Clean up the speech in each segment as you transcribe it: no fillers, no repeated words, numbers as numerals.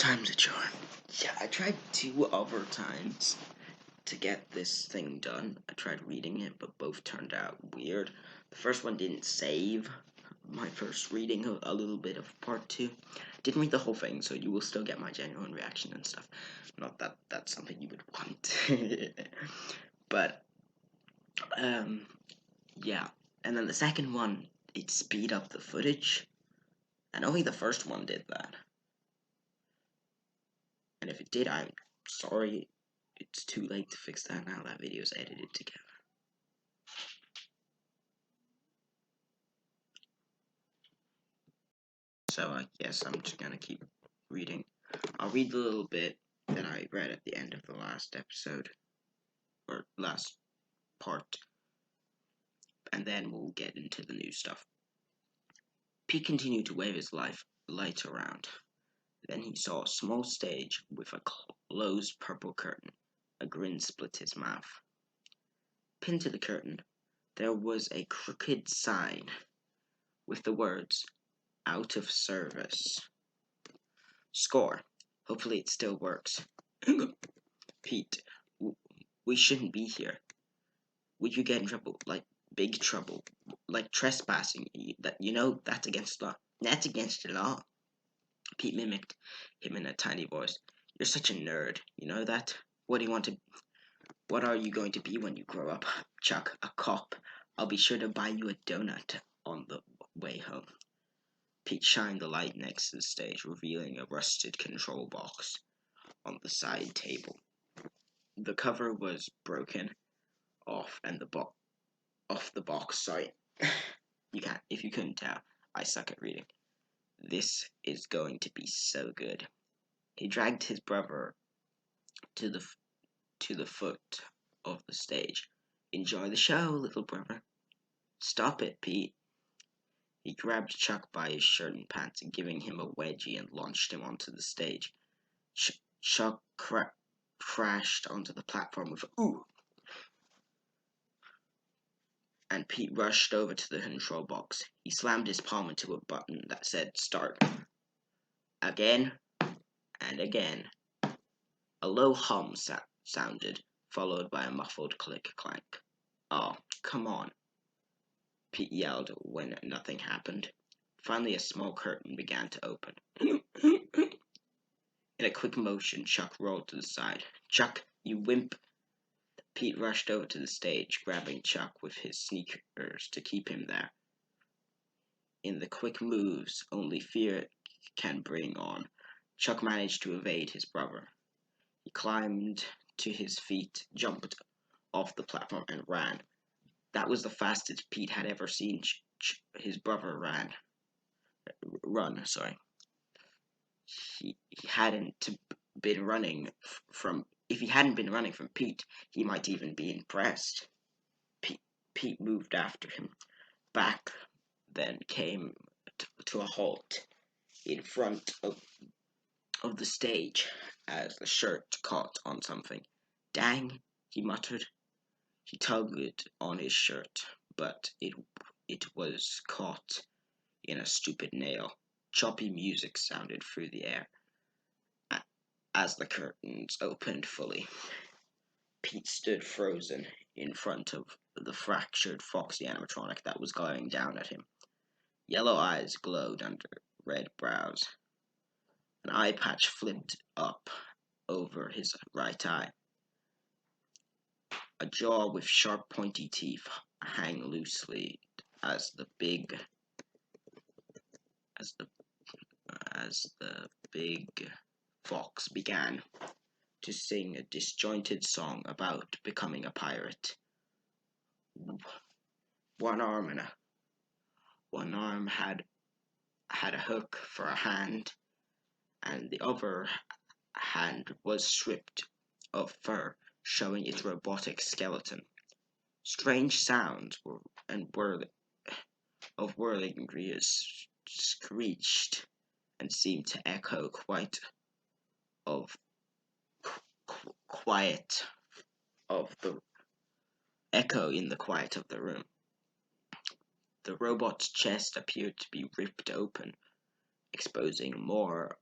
time's a charm. Yeah, I tried 2 other times to get this thing done. I tried reading it, but both turned out weird. The first one didn't save my first reading of a little bit of part 2. Didn't read the whole thing, so you will still get my genuine reaction and stuff. Not that that's something you would want. But, yeah. And then the second one, it speed up the footage. And only the first one did that. And if it did, I'm sorry. It's too late to fix that now. That video's edited together. So I guess I'm just gonna keep reading. I'll read the little bit that I read at the end of the last episode, or last part, and then we'll get into the new stuff. Pete continued to wave his light around. Then he saw a small stage with a closed purple curtain. A grin split his mouth. Pinned to the curtain, there was a crooked sign with the words, "Out of service." Score. Hopefully it still works. Pete, we shouldn't be here. Would you get in trouble? Like, big trouble. Like trespassing. That's against the law. That's against the law. Pete mimicked him in a tiny voice. You're such a nerd. You know that? What are you going to be when you grow up? Chuck, a cop. I'll be sure to buy you a donut on the way home. Pete shined the light next to the stage, revealing a rusted control box on the side table. The cover was broken off, and the box. Sorry, if you couldn't tell, I suck at reading. This is going to be so good. He dragged his brother to the foot of the stage. Enjoy the show, little brother. Stop it, Pete. He grabbed Chuck by his shirt and pants, giving him a wedgie, and launched him onto the stage. Chuck crashed onto the platform with "Ooh!" and Pete rushed over to the control box. He slammed his palm into a button that said "Start." Again and again. A low hum sounded, followed by a muffled click-clank. "Oh, come on," Pete yelled when nothing happened. Finally, a small curtain began to open. In a quick motion, Chuck rolled to the side. "Chuck, you wimp!" Pete rushed over to the stage, grabbing Chuck with his sneakers to keep him there. In the quick moves only fear can bring on, Chuck managed to evade his brother. He climbed to his feet, jumped off the platform, and ran. That was the fastest Pete had ever seen his brother run. He hadn't been running from. If he hadn't been running from Pete, he might even be impressed. Pete moved after him. Back then came to a halt in front of the stage as the shirt caught on something. "Dang," he muttered. He tugged on his shirt, but it was caught in a stupid nail. Choppy music sounded through the air as the curtains opened fully. Pete stood frozen in front of the fractured Foxy animatronic that was glaring down at him. Yellow eyes glowed under red brows. An eye patch flipped up over his right eye. A jaw with sharp pointy teeth hang loosely as the big fox began to sing a disjointed song about becoming a pirate. One arm had a hook for a hand, and the other hand was stripped of fur, showing its robotic skeleton. Strange sounds of whirling gears screeched and seemed to echo in the quiet of the room. The robot's chest appeared to be ripped open, exposing more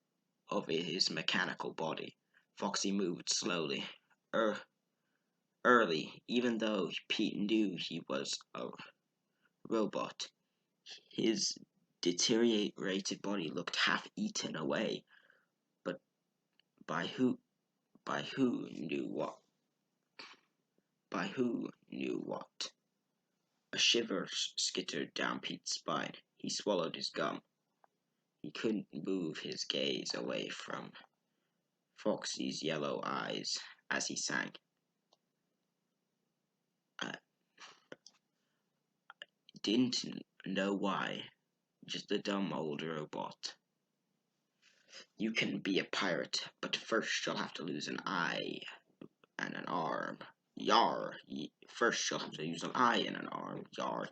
of his mechanical body. Foxy moved slowly, er, early, even though Pete knew he was a robot. His deteriorated body looked half eaten away, but by who by who knew what by who knew what. A shiver skittered down Pete's spine. He swallowed his gum. He couldn't move his gaze away from Foxy's yellow eyes as he sang. I didn't know why, just a dumb old robot. You can be a pirate, but first you'll have to lose an eye and an arm. Yar! First you'll have to use an eye and an arm. Yar!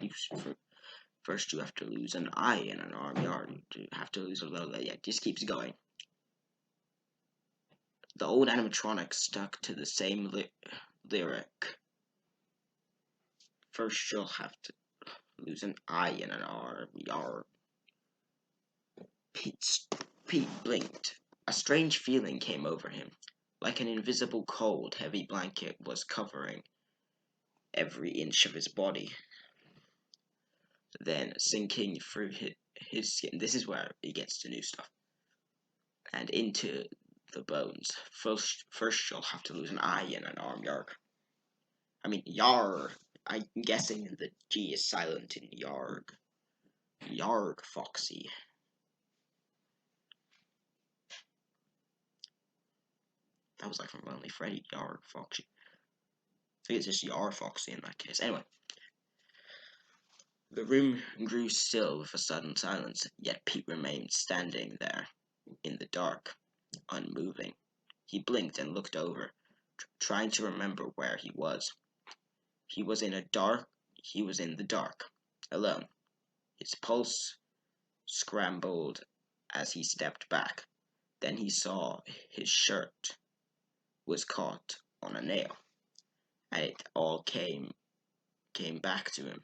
First you have to lose an eye and an arm. Yar! You have to lose a little. Yeah, it just keeps going. The old animatronic stuck to the same lyric. First you'll have to lose an eye and an arm. Yar! Pete blinked. A strange feeling came over him, like an invisible cold, heavy blanket was covering every inch of his body. Then, sinking through his skin, this is where he gets to new stuff, and into the bones. First you'll have to lose an eye and an arm, yarg. I mean, yar. I'm guessing the G is silent in yarg. Yarg, Foxy. That was like from Lonely Freddy. Yarg, Foxy. I think it's just Yar, Foxy in that case. Anyway. The room grew still with a sudden silence, yet Pete remained standing there in the dark, unmoving. He blinked and looked over, trying to remember where he was. He was in the dark, alone. His pulse scrambled as he stepped back. Then he saw his shirt was caught on a nail, and it all came back to him.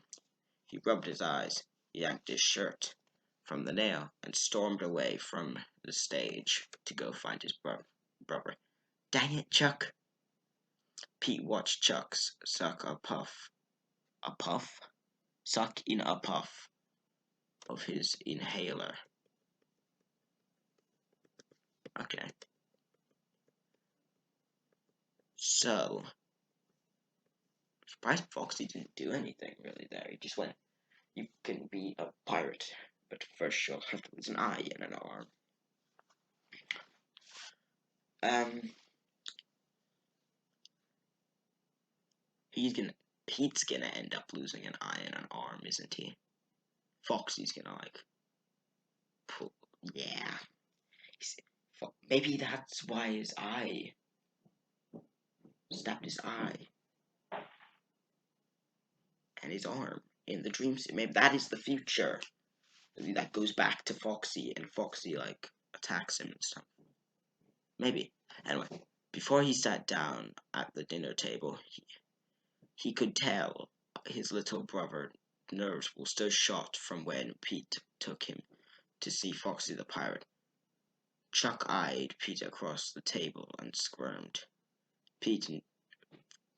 He rubbed his eyes, yanked his shirt from the nail, and stormed away from the stage to go find his brother. Dang it, Chuck! Pete watched Chuck suck in a puff of his inhaler. Okay. So, surprised Foxy didn't do anything really there. He just went, you can be a pirate, but first you'll have to lose an eye and an arm. Pete's gonna end up losing an eye and an arm, isn't he? Foxy's gonna yeah. Maybe that's why his eye stabbed his eye and his arm in the dream suit. Maybe that is the future. Maybe that goes back to Foxy, and Foxy attacks him and stuff. Maybe. Anyway, before he sat down at the dinner table, he could tell his little brother's nerves were still shot from when Pete took him to see Foxy the pirate. Chuck eyed Pete across the table and squirmed. Pete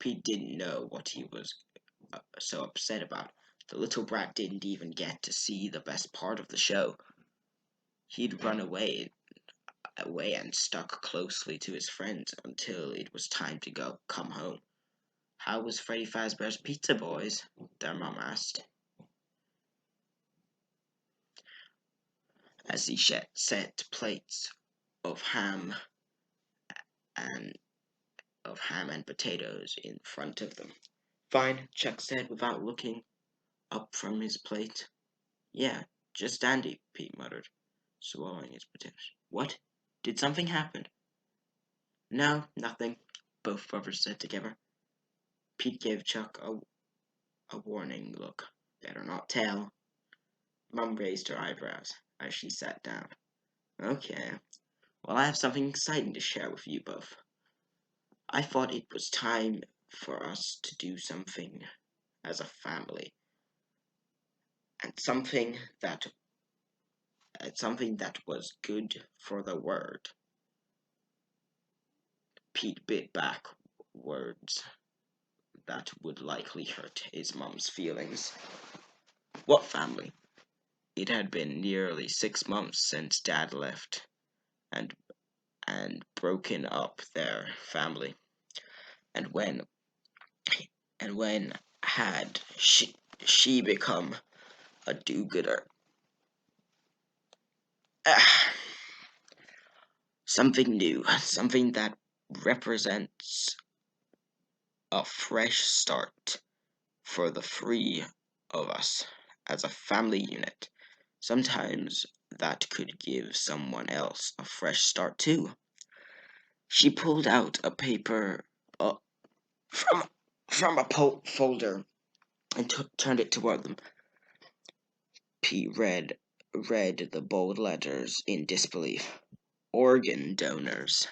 didn't know what he was so upset about. The little brat didn't even get to see the best part of the show. He'd run away and stuck closely to his friends until it was time to come home. How was Freddy Fazbear's Pizza, boys? Their mom asked, as he set plates of ham and potatoes in front of them. Fine, Chuck said without looking up from his plate. Yeah, just dandy, Pete muttered, swallowing his potatoes. What? Did something happen? No, nothing, both brothers said together. Pete gave Chuck a warning look. Better not tell. Mum raised her eyebrows as she sat down. Okay, well, I have something exciting to share with you both. I thought it was time for us to do something as a family. And something that was good for the world. Pete bit back words that would likely hurt his mom's feelings. What family? It had been nearly 6 months since Dad left and broken up their family. And when had she become a do-gooder? Ah, something new, something that represents a fresh start for the three of us as a family unit. Sometimes that could give someone else a fresh start too. She pulled out a paper from a folder and turned it toward them. Pete read the bold letters in disbelief. Organ donors.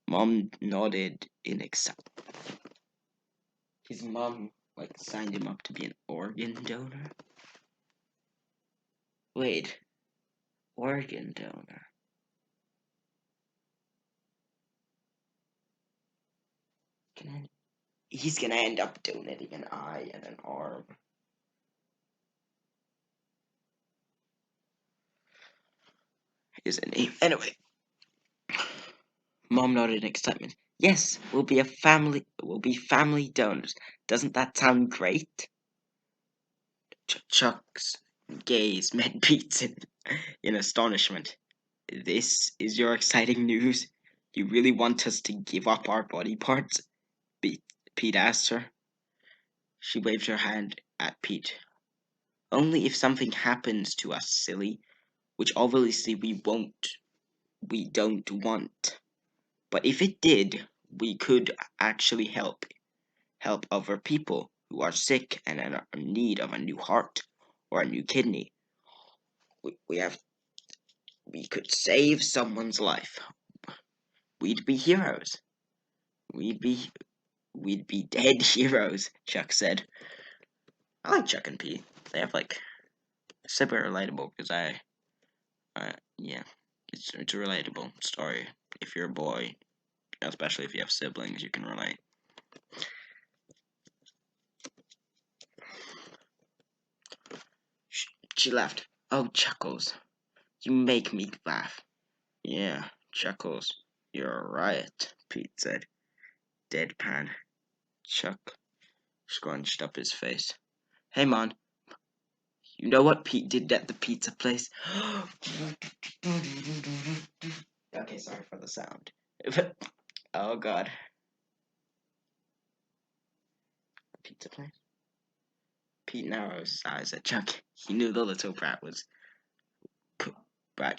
Mom nodded in excitement. His mom signed him up to be an organ donor. Wait, organ donor. He's gonna end up donating an eye and an arm. Isn't he? Anyway, Mom nodded in excitement. Yes, we'll be family donors. Doesn't that sound great? Chuck's gaze met Pete's in astonishment. This is your exciting news? You really want us to give up our body parts? Pete asked her. She waved her hand at Pete. Only if something happens to us, silly. Which obviously we don't want. But if it did, we could actually help other people who are sick and are in need of a new heart or a new kidney. We could save someone's life. We'd be heroes. We'd be dead heroes, Chuck said. I like Chuck and Pete. They have super relatable because yeah, it's a relatable story. If you're a boy, especially if you have siblings, you can relate. She laughed. Oh, Chuckles, you make me laugh. Yeah, Chuckles, you're a riot, Pete said. Deadpan. Chuck scrunched up his face. Hey, Mon, you know what Pete did at the pizza place? Okay, sorry for the sound. Oh, God. Pizza place? Pete narrowed his eyes at Chuck. He knew the little brat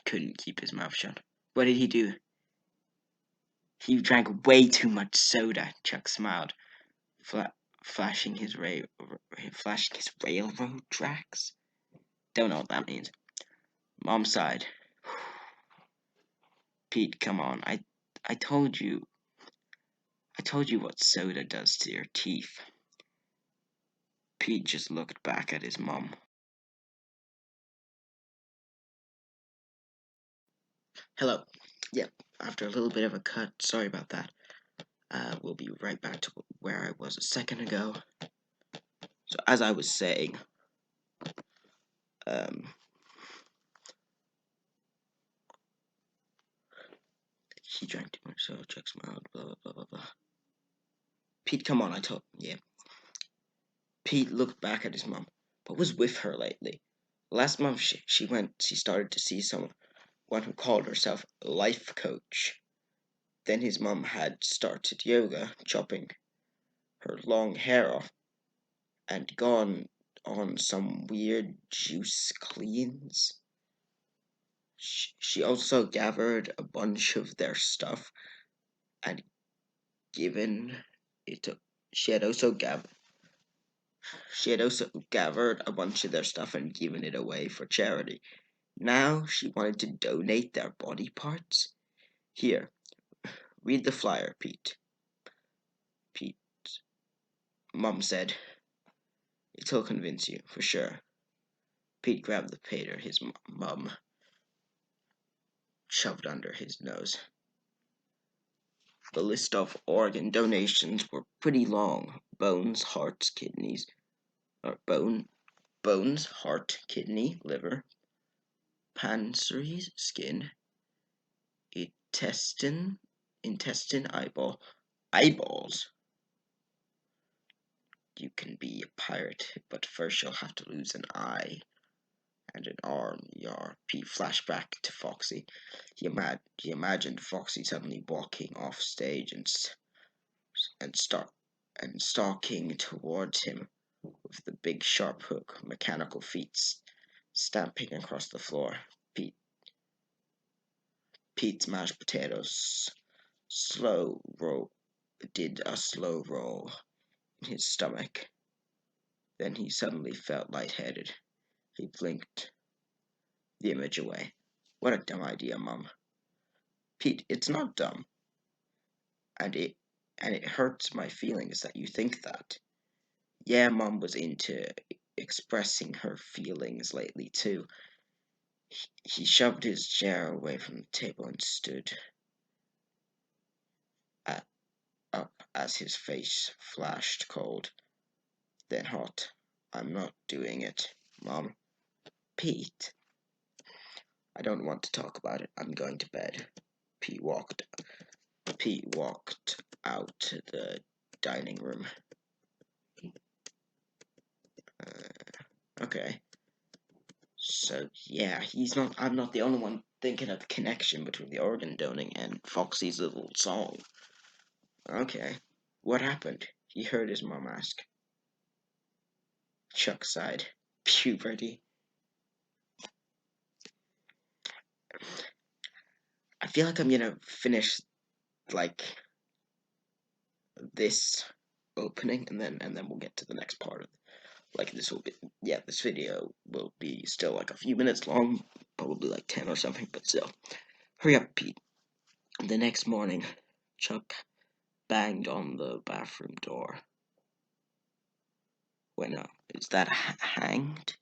couldn't keep his mouth shut. What did he do? He drank way too much soda, Chuck smiled, flashing his railroad tracks. Don't know what that means. Mom sighed. Pete, come on. I told you what soda does to your teeth. Pete just looked back at his mom. Hello. Yep, after a little bit of a cut. Sorry about that. We'll be right back to where I was a second ago. So as I was saying, he drank too much, so Chuck smiled, blah, blah, blah, blah, blah. Pete, come on, yeah. Pete looked back at his mom. What was with her lately? Last month she started to see someone who called herself a life coach. Then his mom had started yoga, chopping her long hair off, and gone on some weird juice cleans. She also gathered a bunch of their stuff and given it to. She had also gathered a bunch of their stuff and given it away for charity. Now she wanted to donate their body parts. Here, read the flyer, Pete. Mom said, it'll convince you, for sure. Pete grabbed the paper his mom shoved under his nose. The list of organ donations were pretty long. Bones, hearts, kidneys, or bones, heart, kidney, liver, pancreas, skin, intestine, eyeballs. You can be a pirate, but first you'll have to lose an eye and an arm. Pete flashback to Foxy. He imagined Foxy suddenly walking off stage and start and stalking towards him with the big sharp hook, mechanical feet stamping across the floor. Pete's mashed potatoes did a slow roll in his stomach. Then he suddenly felt lightheaded. He blinked the image away. What a dumb idea, Mum. Pete, it's not dumb. And it hurts my feelings that you think that. Yeah, Mum was into expressing her feelings lately too. He shoved his chair away from the table and stood up as his face flashed cold, then hot. I'm not doing it, Mom. Pete, I don't want to talk about it. I'm going to bed. Pete walked out to the dining room. Okay. So yeah, I'm not the only one thinking of the connection between the organ donating and Foxy's little song. Okay. What happened? He heard his mom ask. Chuck sighed. Puberty. I feel like I'm gonna finish like this opening and then we'll get to the next part of it. Like this video will be still like a few minutes long, probably like 10 or something, but still. Hurry up, Pete. The next morning, Chuck banged on the bathroom door. Wait, no, is that hanged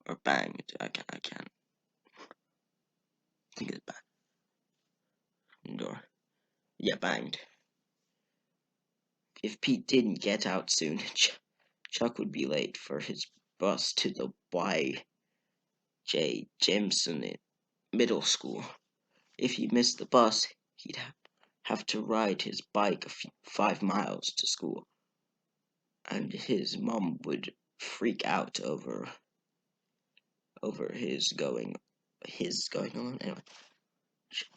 or banged? I can't think it's banged. Door. Yeah, banged. If Pete didn't get out soon, Chuck would be late for his bus to the Y.J. Jameson Middle School. If he missed the bus, he'd have to ride his bike 5 miles to school, and his mom would freak out over his going on. Anyway,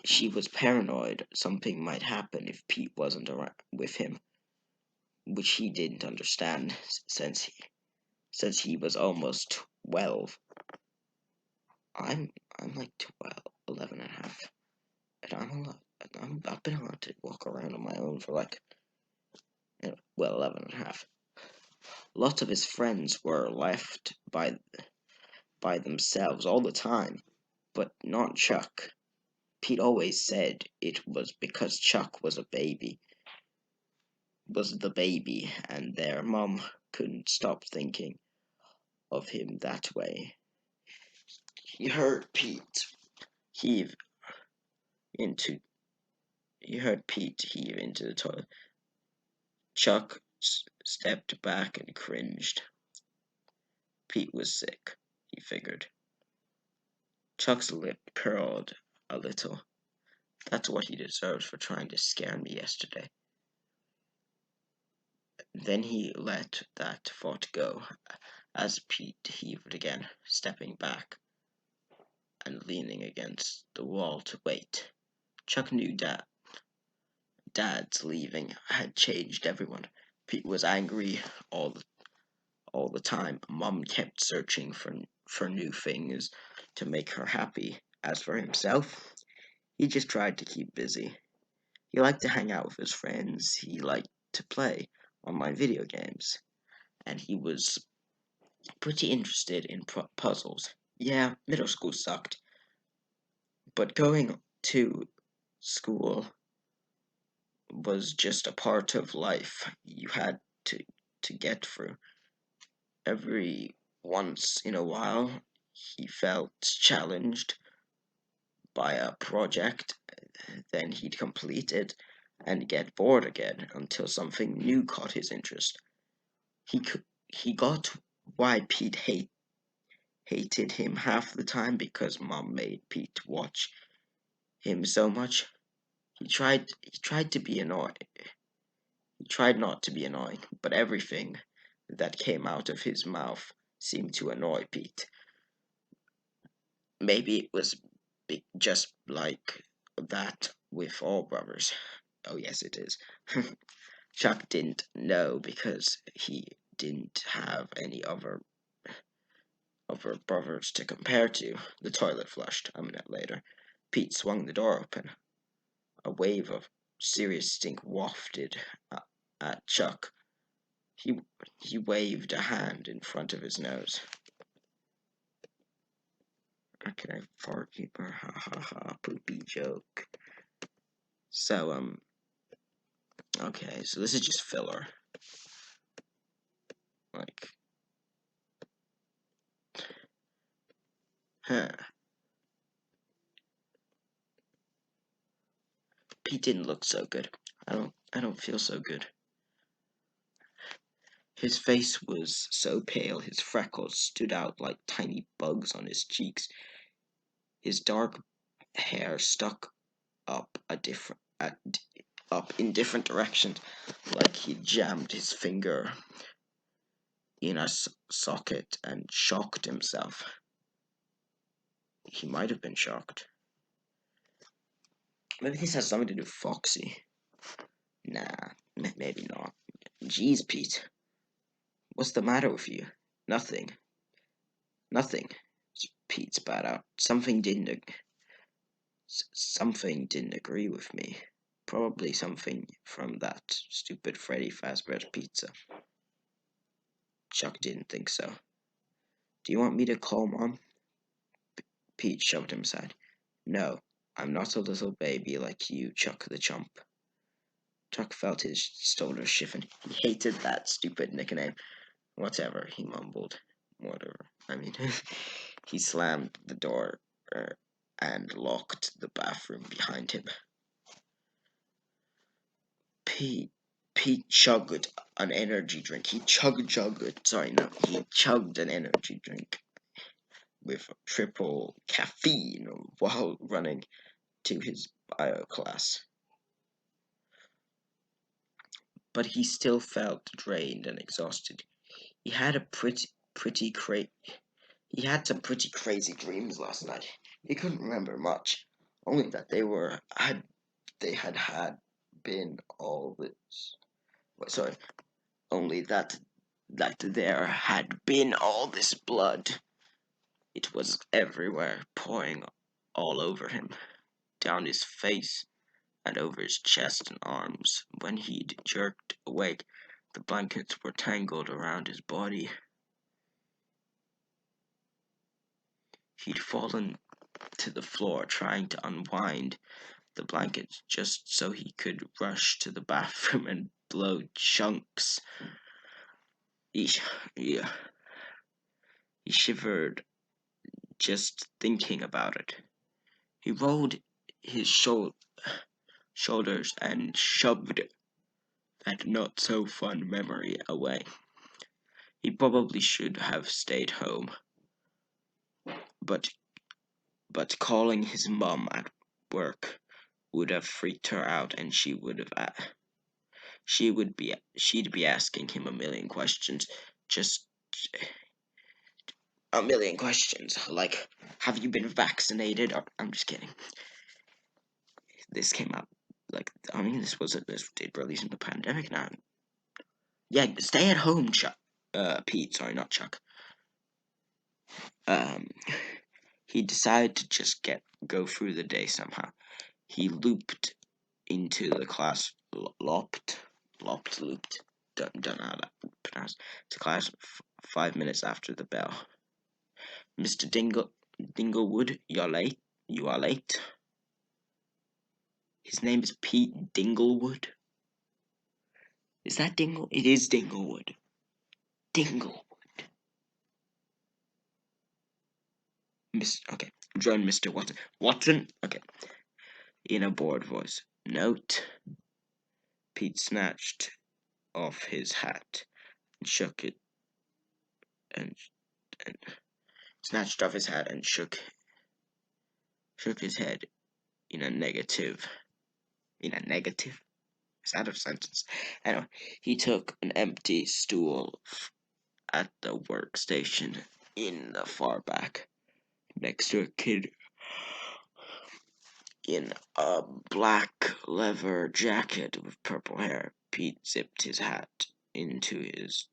she was paranoid something might happen if Pete wasn't around with him, which he didn't understand since he was almost 12. I'm like 12, 11 and a half, and I've been allowed to walk around on my own for like 11 and a half. Lots of his friends were left by themselves all the time, but not Chuck. Pete always said it was because Chuck was the baby, and their mom couldn't stop thinking of him that way. He heard Pete heave into the toilet. Chuck stepped back and cringed. Pete was sick, he figured. Chuck's lip curled a little. That's what he deserves for trying to scare me yesterday. Then he let that thought go, as Pete heaved again, stepping back and leaning against the wall to wait. Chuck knew Dad's leaving had changed everyone. Pete was angry all the time. Mom kept searching for new things to make her happy. As for himself, he just tried to keep busy. He liked to hang out with his friends. He liked to play online video games. And he was pretty interested in puzzles. Yeah, middle school sucked. But going to school was just a part of life you had to get through. Every once in a while, he felt challenged by a project, then he'd complete it and get bored again until something new caught his interest. He got why Pete hated him half the time, because Mom made Pete watch him so much. He tried to be annoying. He tried not to be annoying, but everything that came out of his mouth seemed to annoy Pete. Maybe it was just like that with all brothers. Oh yes, it is. Chuck didn't know because he didn't have any other brothers to compare to. The toilet flushed a minute later. Pete swung the door open. A wave of serious stink wafted at Chuck. He waved a hand in front of his nose. Okay, fart keeper, ha ha ha, poopy joke. So, okay, so this is just filler. Like, huh. Pete didn't look so good. I don't feel so good. His face was so pale, his freckles stood out like tiny bugs on his cheeks. His dark hair stuck up up in different directions, like he jammed his finger in a socket and shocked himself. He might have been shocked. Maybe this has something to do with Foxy. Nah, maybe not. Jeez, Pete. What's the matter with you? Nothing. Nothing. Pete spat out. Something didn't agree with me. Probably something from that stupid Freddy Fazbear's pizza. Chuck didn't think so. Do you want me to call Mom? Pete shoved him aside. No, I'm not a little baby like you, Chuck the Chump. Chuck felt his shoulders stiffen. He hated that stupid nickname. Whatever, he mumbled. Whatever. I mean, he slammed the door and locked the bathroom behind him. Pete chugged an energy drink. He chugged an energy drink with triple caffeine while running to his bio class. But he still felt drained and exhausted. He had some pretty crazy dreams last night. He couldn't remember much, only that only that there had been all this blood. It was everywhere, pouring all over him, down his face, and over his chest and arms. When he'd jerked awake, the blankets were tangled around his body. He'd fallen to the floor, trying to unwind the blankets just so he could rush to the bathroom and blow chunks. He shivered just thinking about it. He rolled his shoulders and shoved that not so fun memory away. He probably should have stayed home, but calling his mom at work would have freaked her out, and she'd be asking him a million questions, just a million questions, like, have you been vaccinated? Or, I'm just kidding. This came out this did release in the pandemic now. Yeah, stay at home, Chuck. Pete, sorry, not Chuck. He decided to just go through the day somehow. He looped into the class, looped. Don't know how that pronounced. To class 5 minutes after the bell. Mr. Dinglewood, you are late. His name is Pete Dinglewood. Is that Dingle? It is Dinglewood. Dinglewood. Okay. Join Mr. Watson. Watson? Okay. In a bored voice. Note. Pete snatched off his hat and shook it and, and snatched off his hat and shook his head in a negative. In a negative? Is that a sentence? Anyway, he took an empty stool at the workstation in the far back, next to a kid in a black leather jacket with purple hair. Pete zipped his hat into his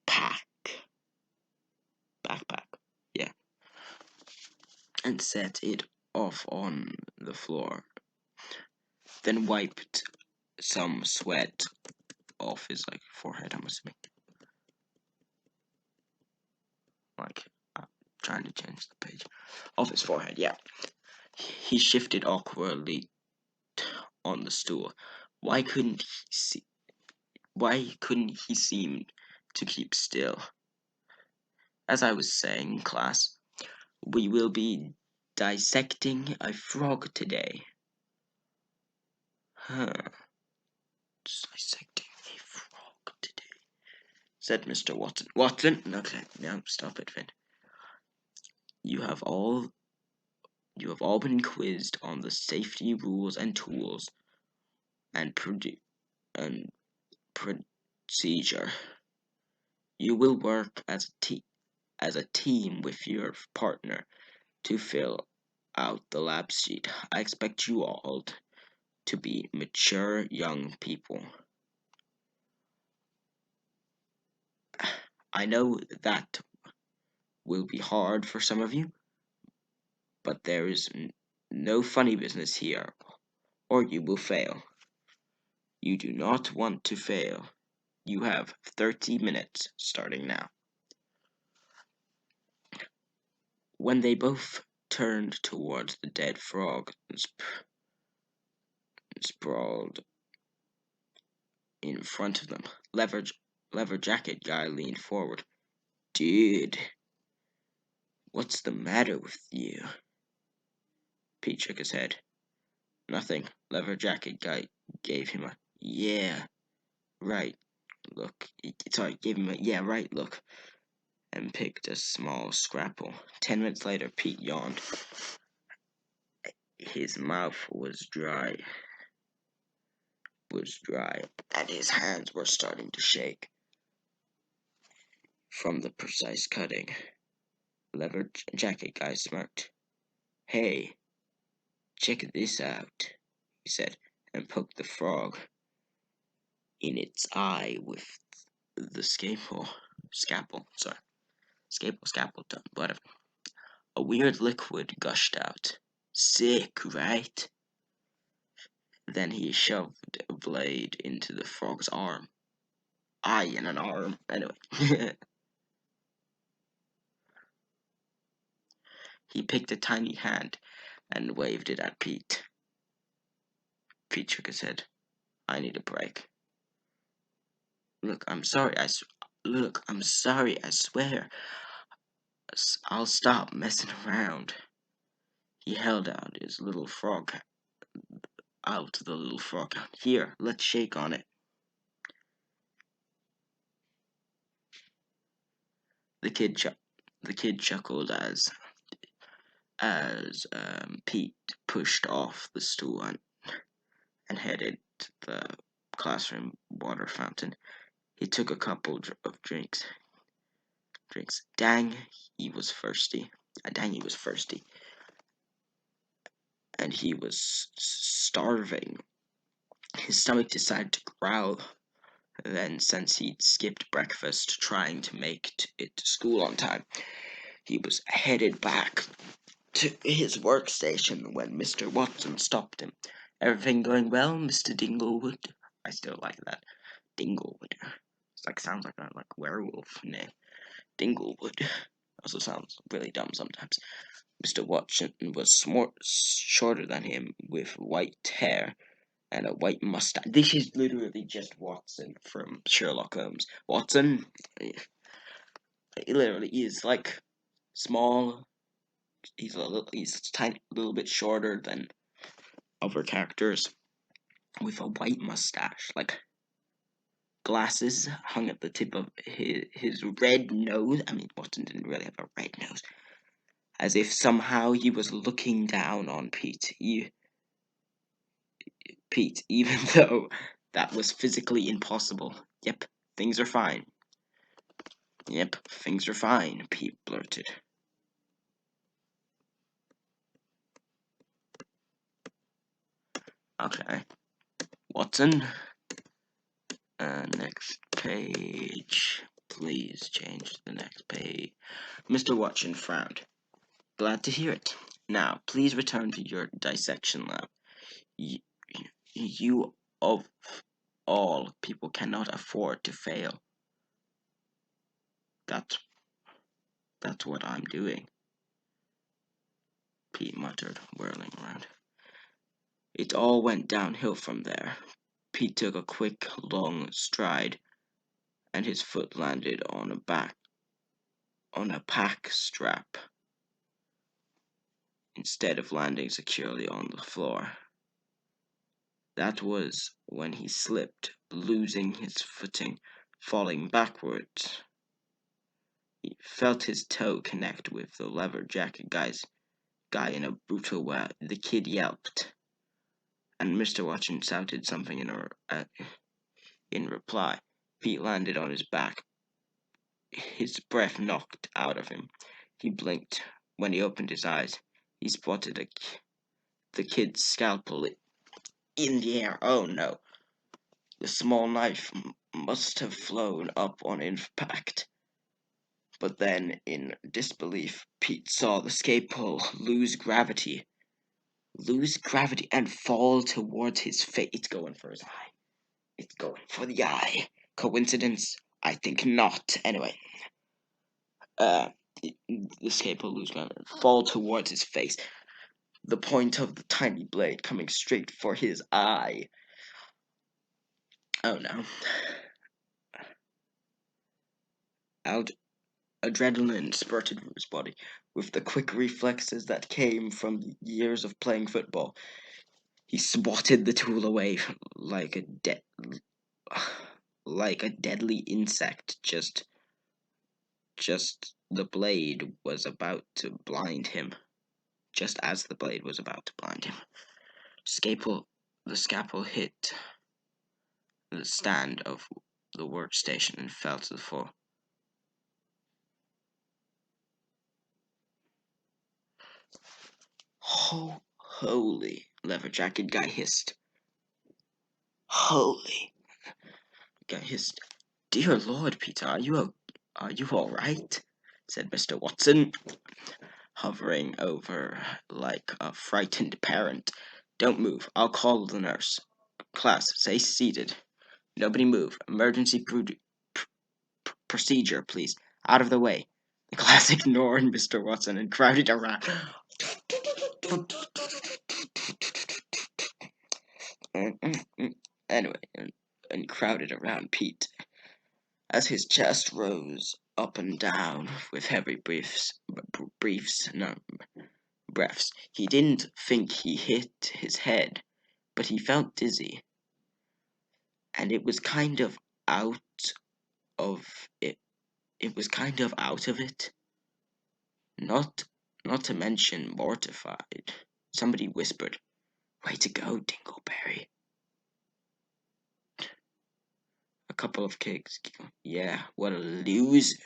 backpack, yeah, and set it off on the floor. Then wiped some sweat off his forehead. I'm assuming, trying to change the page. Off his forehead, yeah. He shifted awkwardly on the stool. Why couldn't he seem to keep still? As I was saying, class, we will be dissecting a frog today. Huh. Dissecting a frog today, said Mr. Watson. Watson? Okay, now stop it, Finn. You have all been quizzed on the safety rules and tools and procedure. You will work as a team with your partner to fill out the lab sheet. I expect you all to be mature young people. I know that will be hard for some of you, but there is no funny business here, or you will fail. You do not want to fail. You have 30 minutes starting now. When they both turned towards the dead frog sprawled in front of them, leather jacket guy leaned forward. Dude, what's the matter with you? Pete shook his head. Nothing. Leather jacket guy gave him a yeah, right look. Gave him a yeah, right look, and picked a small scrapple. 10 minutes later, Pete yawned. His mouth was dry, and his hands were starting to shake from the precise cutting. Leather jacket guy smirked. Hey, check this out, he said, and poked the frog in its eye with the scalpel, whatever. A weird liquid gushed out. Sick, right? Then he shoved a blade into the frog's arm. Eye in an arm. Anyway. He picked a tiny hand and waved it at Pete. Pete shook his head. I need a break. Look, I'm sorry, I swear. I'll stop messing around. He held out the little frog. Here, let's shake on it. The kid chuckled as Pete pushed off the stool and headed to the classroom water fountain. He took a couple of drinks. Dang, he was thirsty. And he was starving. His stomach decided to growl. Then, since he'd skipped breakfast trying to make it to school on time, he was headed back to his workstation when Mr. Watson stopped him. Everything going well, Mr. Dinglewood? I still like that. Dinglewood. It sounds like a werewolf name. Dinglewood. Also sounds really dumb sometimes. Mr. Watson was shorter than him, with white hair and a white mustache. This is literally just Watson from Sherlock Holmes. Watson, he literally is small, He's tiny, a little bit shorter than other characters, with a white mustache, like glasses hung at the tip of his red nose. I mean, Watson didn't really have a red nose. As if somehow he was looking down on Pete. Pete, even though that was physically impossible. Yep, things are fine. Yep, things are fine, Pete blurted. Okay. Watson? Next page. Please change to the next page. Mr. Watson frowned. Glad to hear it. Now, please return to your dissection lab. You of all people cannot afford to fail. That's what I'm doing, Pete muttered, whirling around. It all went downhill from there. Pete took a quick, long stride, and his foot landed on a pack strap instead of landing securely on the floor. That was when he slipped, losing his footing, falling backwards. He felt his toe connect with the leather jacket guy in a brutal way. The kid yelped, and Mr. Watson shouted something in reply. Pete landed on his back, his breath knocked out of him. He blinked. When he opened his eyes, he spotted the kid's scalpel in the air. Oh no! The small knife must have flown up on impact. But then, in disbelief, Pete saw the scalpel lose gravity, and fall towards his face. It's going for his eye. It's going for the eye. Coincidence? I think not. Anyway, the scalpel lose gravity, fall towards his face. The point of the tiny blade coming straight for his eye. Oh no. Adrenaline spurted through his body. With the quick reflexes that came from years of playing football, he swatted the tool away like a deadly insect. Just the blade was about to blind him. Just as the blade was about to blind him, the scalpel hit the stand of the workstation and fell to the floor. Holy, leather jacket guy hissed. Holy, guy hissed. Dear Lord, Peter, are you all right? Said Mr. Watson, hovering over like a frightened parent. Don't move. I'll call the nurse. Class, stay seated. Nobody move. Emergency procedure, please. Out of the way. The class ignored Mr. Watson and crowded around. Anyway, and crowded around Pete as his chest rose up and down with heavy breaths. He didn't think he hit his head, but he felt dizzy, and it was kind of out of it. It was kind of out of it. Not to mention mortified. Somebody whispered, "Way to go, Dingleberry." A couple of kids. Yeah, what a loser.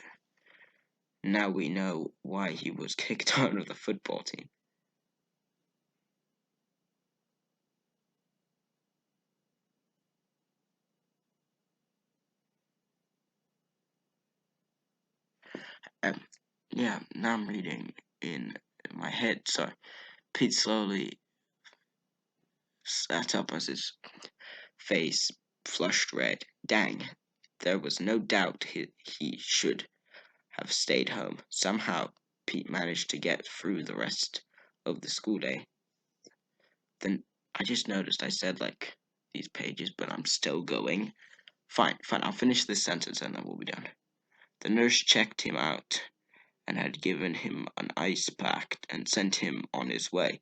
Now we know why he was kicked out of the football team. Yeah, now I'm reading in my head. So Pete slowly sat up as his face flushed red. Dang, there was no doubt he should have stayed home. Somehow, Pete managed to get through the rest of the school day. Then I just noticed I said like these pages, but I'm still going. Fine, I'll finish this sentence and then we'll be done. The nurse checked him out and had given him an ice pack and sent him on his way.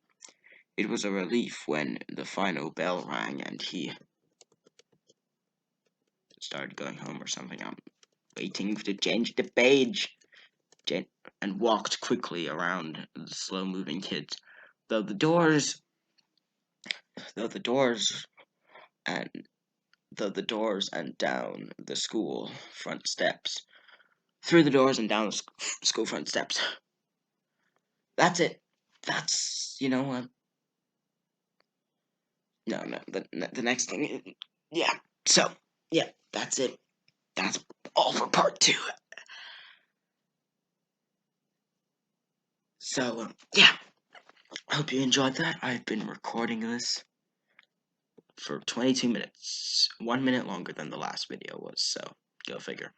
It was a relief when the final bell rang and he started going home or something. I'm waiting to change the page. And walked quickly around the slow-moving kids. Though the doors and down the school front steps. Through the doors and down the school front steps. That's it. That's, no, the next thing, yeah. So, yeah, that's it. That's all for part 2. So, yeah, I hope you enjoyed that. I've been recording this for 22 minutes, 1 minute longer than the last video was, so go figure.